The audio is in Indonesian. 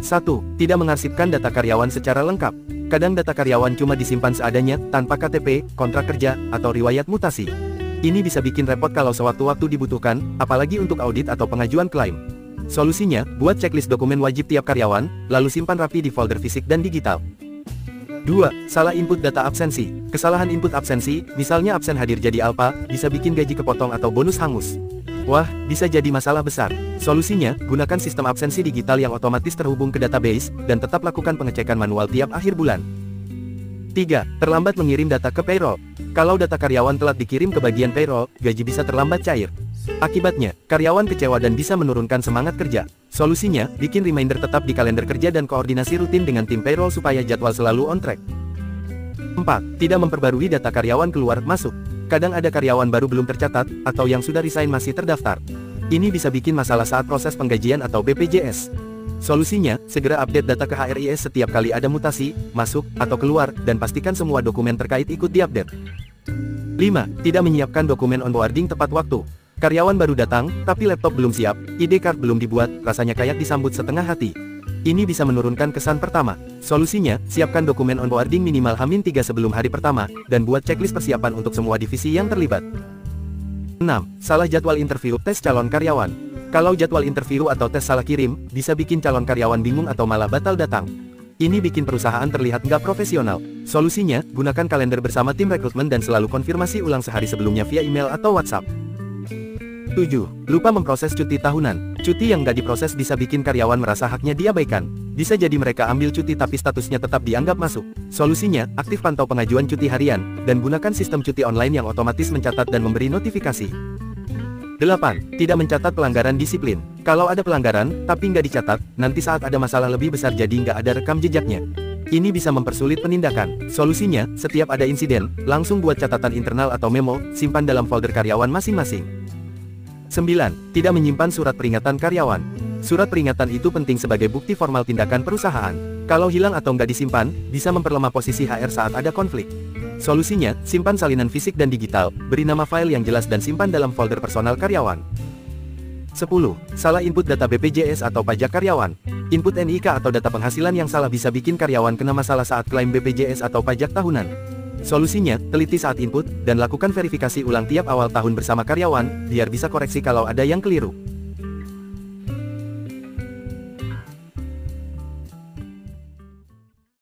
1. Tidak mengarsipkan data karyawan secara lengkap. Kadang data karyawan cuma disimpan seadanya, tanpa KTP, kontrak kerja, atau riwayat mutasi. Ini bisa bikin repot kalau sewaktu-waktu dibutuhkan, apalagi untuk audit atau pengajuan klaim. Solusinya, buat checklist dokumen wajib tiap karyawan, lalu simpan rapi di folder fisik dan digital. 2. Salah input data absensi. Kesalahan input absensi, misalnya absen hadir jadi alfa, bisa bikin gaji kepotong atau bonus hangus. Wah, bisa jadi masalah besar. Solusinya, gunakan sistem absensi digital yang otomatis terhubung ke database, dan tetap lakukan pengecekan manual tiap akhir bulan. 3. Terlambat mengirim data ke payroll. Kalau data karyawan telat dikirim ke bagian payroll, gaji bisa terlambat cair. Akibatnya, karyawan kecewa dan bisa menurunkan semangat kerja. Solusinya, bikin reminder tetap di kalender kerja dan koordinasi rutin dengan tim payroll supaya jadwal selalu on track. 4. Tidak memperbarui data karyawan keluar masuk. Kadang ada karyawan baru belum tercatat, atau yang sudah resign masih terdaftar. Ini bisa bikin masalah saat proses penggajian atau BPJS. Solusinya, segera update data ke HRIS setiap kali ada mutasi, masuk, atau keluar, dan pastikan semua dokumen terkait ikut diupdate. 5. Tidak menyiapkan dokumen onboarding tepat waktu. Karyawan baru datang, tapi laptop belum siap, ID card belum dibuat, rasanya kayak disambut setengah hati. Ini bisa menurunkan kesan pertama. Solusinya, siapkan dokumen onboarding minimal H-3 sebelum hari pertama, dan buat checklist persiapan untuk semua divisi yang terlibat. 6. Salah jadwal interview tes calon karyawan. Kalau jadwal interview atau tes salah kirim, bisa bikin calon karyawan bingung atau malah batal datang. Ini bikin perusahaan terlihat nggak profesional. Solusinya, gunakan kalender bersama tim rekrutmen dan selalu konfirmasi ulang sehari sebelumnya via email atau WhatsApp. 7. Lupa memproses cuti tahunan. Cuti yang nggak diproses bisa bikin karyawan merasa haknya diabaikan. Bisa jadi mereka ambil cuti tapi statusnya tetap dianggap masuk. Solusinya, aktif pantau pengajuan cuti harian, dan gunakan sistem cuti online yang otomatis mencatat dan memberi notifikasi. 8. Tidak mencatat pelanggaran disiplin. Kalau ada pelanggaran, tapi nggak dicatat, nanti saat ada masalah lebih besar jadi nggak ada rekam jejaknya. Ini bisa mempersulit penindakan. Solusinya, setiap ada insiden, langsung buat catatan internal atau memo, simpan dalam folder karyawan masing-masing. 9. Tidak menyimpan surat peringatan karyawan. Surat peringatan itu penting sebagai bukti formal tindakan perusahaan. Kalau hilang atau nggak disimpan, bisa memperlemah posisi HR saat ada konflik. Solusinya, simpan salinan fisik dan digital, beri nama file yang jelas dan simpan dalam folder personal karyawan. 10. Salah input data BPJS atau pajak karyawan. Input NIK atau data penghasilan yang salah bisa bikin karyawan kena masalah saat klaim BPJS atau pajak tahunan. Solusinya, teliti saat input, dan lakukan verifikasi ulang tiap awal tahun bersama karyawan, biar bisa koreksi kalau ada yang keliru.